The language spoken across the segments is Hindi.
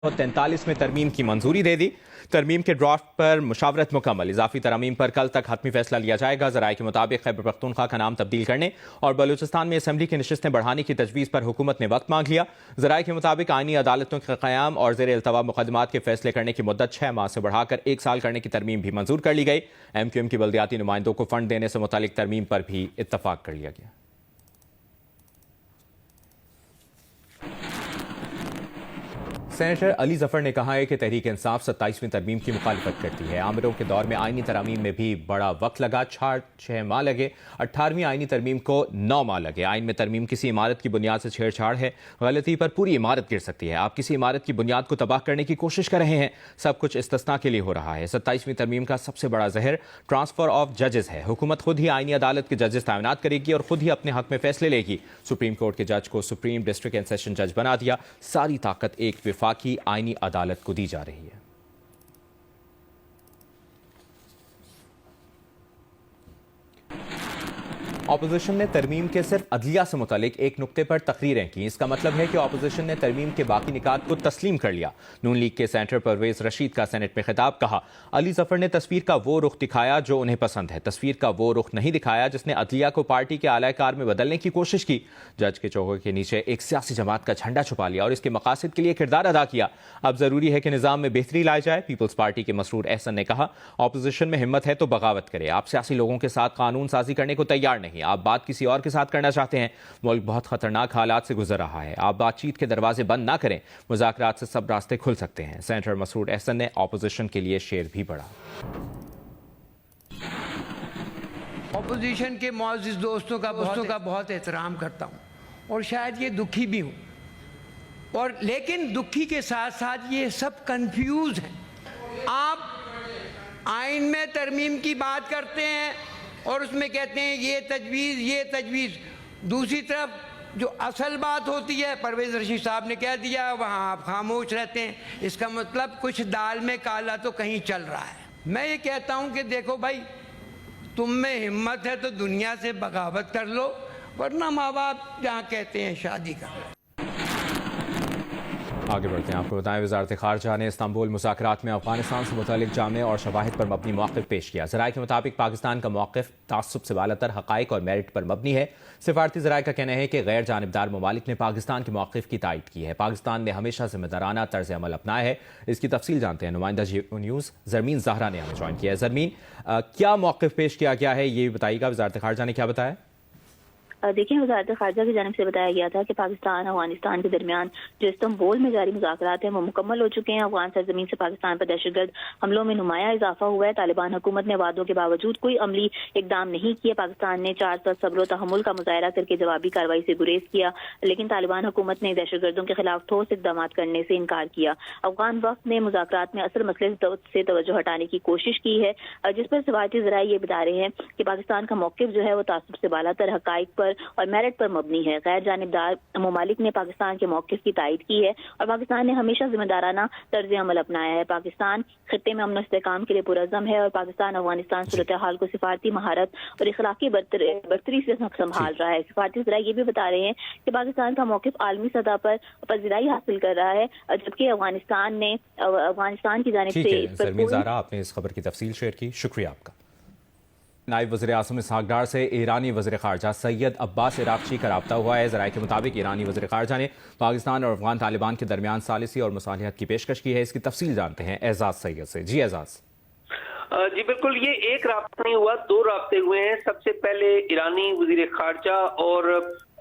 43 में तरमीम की मंजूरी दे दी। तरमीम के ड्राफ्ट पर मुशावरत मुकम्मल। इजाफी तरमीम पर कल तक हतमी फैसला लिया जाएगा। ज़राए के मुताबिक खैबर पख्तूनख्वा का नाम तब्दील करने और बलूचिस्तान में असम्बली की नशिस्तें बढ़ाने की तजवीज़ पर हुकूमत ने वक्त मांग लिया। ज़राए के मुताबिक आईनी अदालतों के क़याम और ज़ेर इल्तवा मुकदमात के फैसले करने की मुद्दत 6 माह से बढ़ाकर 1 साल करने की तरमीम भी मंजूर कर ली गई। MQM की बल्दियाती नुमाइंदों को फंड देने से मुतालिक तरमीम पर भी इत्तफाक कर लिया गया। सेनेटर अली जफर ने कहा है कि तहरीक इंसाफ 27वीं तरमीम की मुखालिफत करती है। आमिरों के दौर में आईनी तरमीम में भी बड़ा वक्त लगा, 6 माह लगे। 18वीं आईनी तरमीम को 9 माह लगे। आइन में तरमीम किसी इमारत की बुनियाद से छेड़छाड़ है। गलती पर पूरी इमारत गिर सकती है। आप किसी इमारत की बुनियाद को तबाह करने की कोशिश कर रहे हैं। सब कुछ इस्तिस्ना के लिए हो रहा है। 27वीं तरमीम का सबसे बड़ा जहर ट्रांसफर ऑफ जजेस है। हुकूमत खुद ही आईनी अदालत के जजेस तैनात करेगी और खुद ही अपने हक में फैसले लेगी। सुप्रीम कोर्ट के जज को सुप्रीम डिस्ट्रिक्ट एंड सेशन जज बना दिया। सारी ताकत एक विफाकी आईनी अदालत को दी जा रही है। ऑपोजिशन ने तरमीम के सिर्फ अदलिया से मुतालिक एक नुक्ते पर तकरीरें की। इसका मतलब है कि ऑपोजिशन ने तरमीम के बाकी निकात को तस्लीम कर लिया। नून लीग के सेनेटर परवेज रशीद का सेनेट में खिताब। कहा, अली जफर ने तस्वीर का वो रुख दिखाया जो उन्हें पसंद है। तस्वीर का वो रुख नहीं दिखाया जिसने अदलिया को पार्टी के आलाकार में बदलने की कोशिश की। जज के चौके के नीचे एक सियासी जमात का झंडा छुपा लिया और इसके मकासद के लिए किरदार अदा किया। अब जरूरी है कि निजाम में बेहतरी लाई जाए। पीपल्स पार्टी के मसरूर एहसन ने कहा, ऑपोजिशन में हिम्मत है तो बगावत करे। आप सियासी लोगों के साथ कानून साजी करने को तैयार नहीं, आप बात किसी और के साथ करना चाहते हैं। मुल्क बहुत खतरनाक हालात से गुजर रहा है। आप बातचीत के दरवाजे बंद ना करें। मुज़ाकरात से सब रास्ते खुल सकते हैं। सेनेटर मसरूर एहसन ने ऑपोजिशन के लिए शेर भी पढ़ा। ऑपोजिशन के मौजूद दोस्तों का बहुत एहतराम करता हूं और शायद ये दुखी भी हूं, और लेकिन दुखी के साथ साथ ये सब कंफ्यूज हैं। आप आइन में तरमीम की बात करते हैं और उसमें कहते हैं ये तजवीज़। दूसरी तरफ जो असल बात होती है, परवेज़ रशीद साहब ने कह दिया, वहाँ आप खामोश रहते हैं। इसका मतलब कुछ दाल में काला तो कहीं चल रहा है। मैं ये कहता हूँ कि देखो भाई, तुम में हिम्मत है तो दुनिया से बगावत कर लो, वरना माँ बाप जहाँ कहते हैं शादी कर लो। आगे बढ़ते हैं। आपको बताएं, वज़ारत ख़ारजा ने इस्तांबुल मुज़ाकरात में अफ़गानिस्तान से मुतालिक जामे और शवाहिद पर मबनी मौक़िफ़ पेश किया। ज़राए के मुताबिक पाकिस्तान का मौक़िफ़ तासुब से बालातर हक़ाइक़ और मेरिट पर मबनी है। सिफारती ज़राए का कहना है कि गैर जानिबदार ममालिक ने पाकिस्तान के मौक़िफ़ की तायद की है। पाकिस्तान ने हमेशा ज़िम्मेदाराना तर्ज़ अमल अपनाया है। इसकी तफसील जानते हैं। नुमाइंदा न्यूज़ ज़रमीन ज़हरा ने हमें ज्वाइन किया है। ज़रमीन, क्या मौक़िफ़ पेश किया गया है, ये बताइएगा। वज़ारत ख़ारजा ने क्या बताया? देखिए, वज़ारत ख़ारजा की जानिब से बताया गया था कि पाकिस्तान अफगानिस्तान के दरमियान जो इस्तांबुल में जारी मुज़ाकरात हैं वो मुकम्मल हो चुके हैं। अफगान सरजमीन से पाकिस्तान पर दहशतगर्द हमलों में नुमाया इजाफा हुआ है। तालिबान हुकूमत ने वादों के बावजूद कोई अमली इकदाम नहीं किया। पाकिस्तान ने 4 साल सब्र व तहम्मुल का मुजाहरा करके जवाबी कार्रवाई से गुरेज किया, लेकिन तालिबान हुकूमत ने दहशतगर्दों के खिलाफ ठोस इकदाम करने से इनकार किया। अफगान वक्त ने मुज़ाकरात में असल मसले से तवज्जो हटाने की कोशिश की है, जिस पर सिफारती ज़राए ये बता रहे हैं कि पाकिस्तान का मौक़िफ़ जो है वो तासुब से बालातर हक़ाइक़ पर और मेरिट पर मबनी है। गैर जानिबदार ममालिक ने पाकिस्तान के मौक़िफ़ की तायद की है और पाकिस्तान ने हमेशा जिम्मेदाराना तर्ज अमल अपनाया है। पाकिस्तान खित्ते में अमन और इस्तेहकाम के लिए पुरअज़्म है और पाकिस्तान अफगानिस्तान सूरत हाल को सिफारती महारत और इखलाकी बर्तरी से संभाल रहा है। सिफारती ज़राए ये भी बता रहे हैं कि पाकिस्तान का मौक़िफ़ आलमी सतह पर पज़ीराई हासिल कर रहा है, जबकि अफगानिस्तान की जानिब से। आपने इस खबर की तफसील शेयर की, शुक्रिया आपका। नायब वज़ीर आज़म इसहाक़ डार से ईरानी वज़ीर ख़ारजा सैयद अब्बास इराक़ची का राब्ता हुआ है। ज़राए के मुताबिक ईरानी वज़ीर ख़ारजा ने पाकिस्तान और अफ़गान तालिबान के दरमियान सालिसी और मुसालिहत की पेशकश की है। इसकी तफसील जानते हैं एजाज सैयद से। जी एजाज। जी बिल्कुल, ये एक राब्ता नहीं हुआ, 2 राब्ते हुए हैं। सबसे पहले ईरानी वज़ीर ख़ारजा और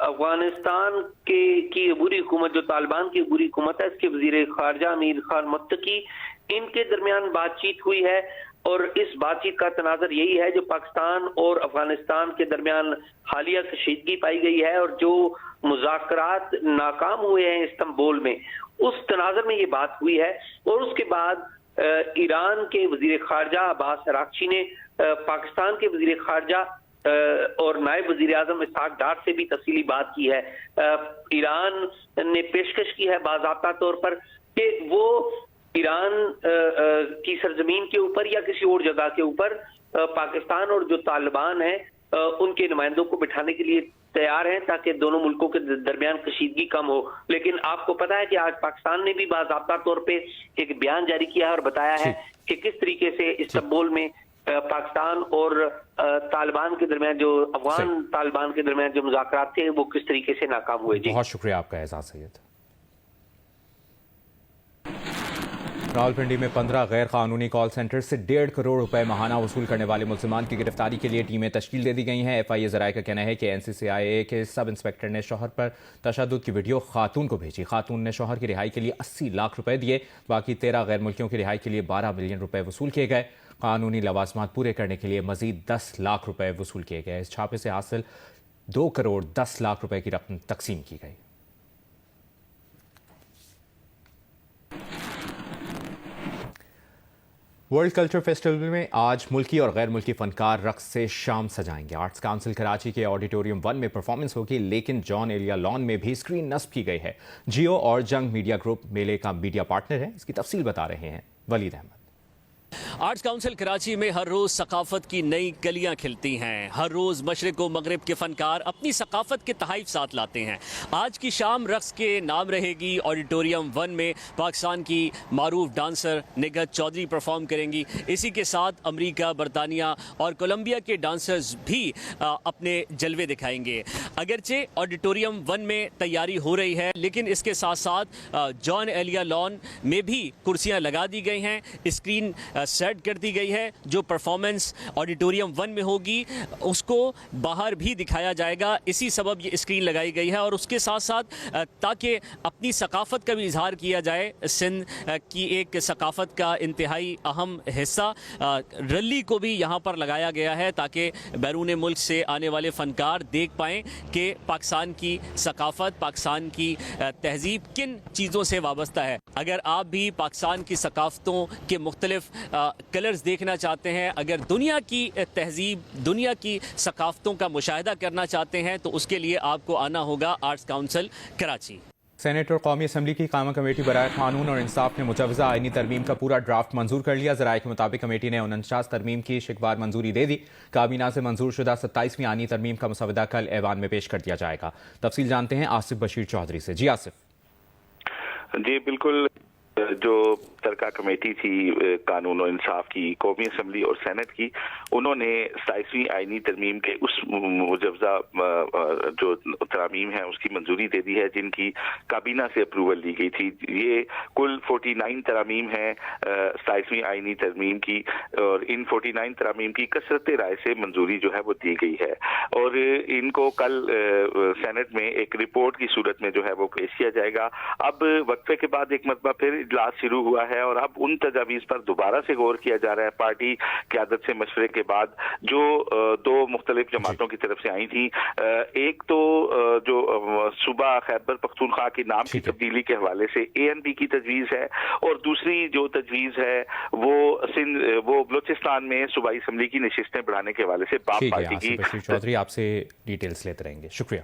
अफगानिस्तान की अबूरी हुकूमत, जो तालिबान की अबूरी हुकूमत है, इसके वज़ीर ख़ारजा अमीर खान मुत्तकी, इनके दरमियान बातचीत हुई है। और इस बातचीत का तनाज़र यही है जो पाकिस्तान और अफगानिस्तान के दरमियान हालिया कशीदगी पाई गई है और जो मुज़ाकरात नाकाम हुए हैं इस्तांबुल में, उस तनाज़र में ये बात हुई है। और उसके बाद ईरान के वज़ीर ख़ारजा अब्बास इराक़ची ने पाकिस्तान के वज़ीर ख़ारजा और नायब वज़ीर आज़म इसहाक़ डार से भी तफसीली बात की है। ईरान ने पेशकश की है बाज़ाब्ता तौर पर कि वो ईरान की सरजमीन के ऊपर या किसी और जगह के ऊपर पाकिस्तान और जो तालिबान है उनके नुमाइंदों को बिठाने के लिए तैयार हैं ताकि दोनों मुल्कों के दरमियान कशीदगी कम हो। लेकिन आपको पता है कि आज पाकिस्तान ने भी बाज़ाब्ता तौर पे एक बयान जारी किया है और बताया है कि किस तरीके से इस्तांबुल में पाकिस्तान और तालिबान के दरमियान जो अफगान तालिबान के दरमियान जो मुज़ाकरात थे वो किस तरीके से नाकाम हुए। जी बहुत शुक्रिया आपका एजाज सैयद। रावलपिंडी में 15 गैर कानूनी कॉल सेंटर से 1.5 करोड़ रुपए माहाना वसूल करने वाले मुल्जिमान की गिरफ्तारी के लिए टीमें तश्कील दे दी गई हैं। FIA ज़राए का कहना है कि NCCIA के सब इंस्पेक्टर ने शौहर पर तशद्दुद की वीडियो खातून को भेजी। खातून ने शौहर की रिहाई के लिए 80 लाख रुपए दिए। बाकी 13 गैर मुल्कियों की रिहाई के लिए 12 मिलियन रुपए वसूल किए गए। कानूनी लवाजमात पूरे करने के लिए मजीद 10 लाख रुपए वसूल किए गए। इस छापे से हासिल 2 करोड़ 10 लाख रुपए की रकम तकसीम की गई। वर्ल्ड कल्चर फेस्टिवल में आज मुल्की और गैर मुल्की फनकार रक्स से शाम सजाएंगे। आर्ट्स काउंसिल कराची के ऑडिटोरियम 1 में परफॉर्मेंस होगी, लेकिन जॉन एलिया लॉन में भी स्क्रीन नस्ब की गई है। जियो और जंग मीडिया ग्रुप मेले का मीडिया पार्टनर है। इसकी तफसील बता रहे हैं वलीद अहमद। आर्ट्स काउंसिल कराची में हर रोज़ सकाफत की नई कलियां खिलती हैं। हर रोज़ मशरिक व मगरिब के फनकार अपनी सकाफत के तहाइफ साथ लाते हैं। आज की शाम रक्स के नाम रहेगी। ऑडिटोरियम 1 में पाकिस्तान की मारूफ डांसर निगहत चौधरी परफॉर्म करेंगी। इसी के साथ अमेरिका, बरतानिया और कोलंबिया के डांसर्स भी अपने जलवे दिखाएंगे। अगरचे ऑडिटोरियम 1 में तैयारी हो रही है, लेकिन इसके साथ साथ जॉन एलिया लॉन में भी कुर्सियां लगा दी गई हैं, स्क्रीन सेट कर दी गई है। जो परफॉर्मेंस ऑडिटोरियम 1 में होगी उसको बाहर भी दिखाया जाएगा। इसी सबब ये स्क्रीन लगाई गई है और उसके साथ साथ ताकि अपनी सकाफत का भी इजहार किया जाए। सिंध की एक सकाफत का इंतहाई अहम हिस्सा रैली को भी यहाँ पर लगाया गया है ताकि बैरून मुल्क से आने वाले फनकार देख पाएँ कि पाकिस्तान की सकाफत, पाकिस्तान की तहजीब किन चीज़ों से वाबस्ता है। अगर आप भी पाकिस्तान की सकाफतों के मुख्तलिफ कलर्स देखना चाहते हैं, अगर दुनिया की तहजीब, दुनिया की सकाफतों का मुशाहिदा करना चाहते हैं, तो उसके लिए आपको आना होगा आर्ट्स काउंसिल कराची। सेनेट और कौमी असम्बली की कायमा कमेटी बराए कानून और इंसाफ ने मुजवजा आईनी तरमीम का पूरा ड्राफ्ट मंजूर कर लिया। ज़राए के मुताबिक कमेटी ने 49 तरमीम की शिकवार मंजूरी दे दी। काबीना से मंजूर शुदा 27वीं आईनी तरमीम का मुसवदा कल ऐवान में पेश कर दिया जाएगा। तफसील जानते हैं आसिफ बशीर चौधरी से। जी आसिफ। जी बिल्कुल, जो तरका कमेटी थी कानून और इंसाफ की, कौमी असम्बली और सेनेट की, उन्होंने 27वीं आईनी तरमीम के उस मुजवजा जो तरामीम है उसकी मंजूरी दे दी है जिनकी काबीना से अप्रूवल ली गई थी। ये कुल 49 तरामीम है 27वीं आईनी तरमीम की, और इन 49 तरामीम की कसरत राय से मंजूरी जो है वो दी गई है और इनको कल सेनेट में एक रिपोर्ट की सूरत में जो है वो पेश किया जाएगा। अब वक्फे के बाद एक मरतबा फिर इजलास शुरू हुआ है और अब उन तजावीज़ पर दोबारा से गौर किया जा रहा है। पार्टी क़यादत से मशवरे के बाद जो दो मुख्तलिफ जमातों की तरफ से आई थी, एक तो जो सूबा खैबर पख्तूनख्वा के नाम की तब्दीली के हवाले से ANP की तजवीज़ है, और दूसरी जो तजवीज़ है वो बलूचिस्तान में सूबाई असम्बली की नशिस्तें बढ़ाने के हवाले से बाप पार्टी की। चौधरी आपसे डिटेल्स लेते रहेंगे, शुक्रिया।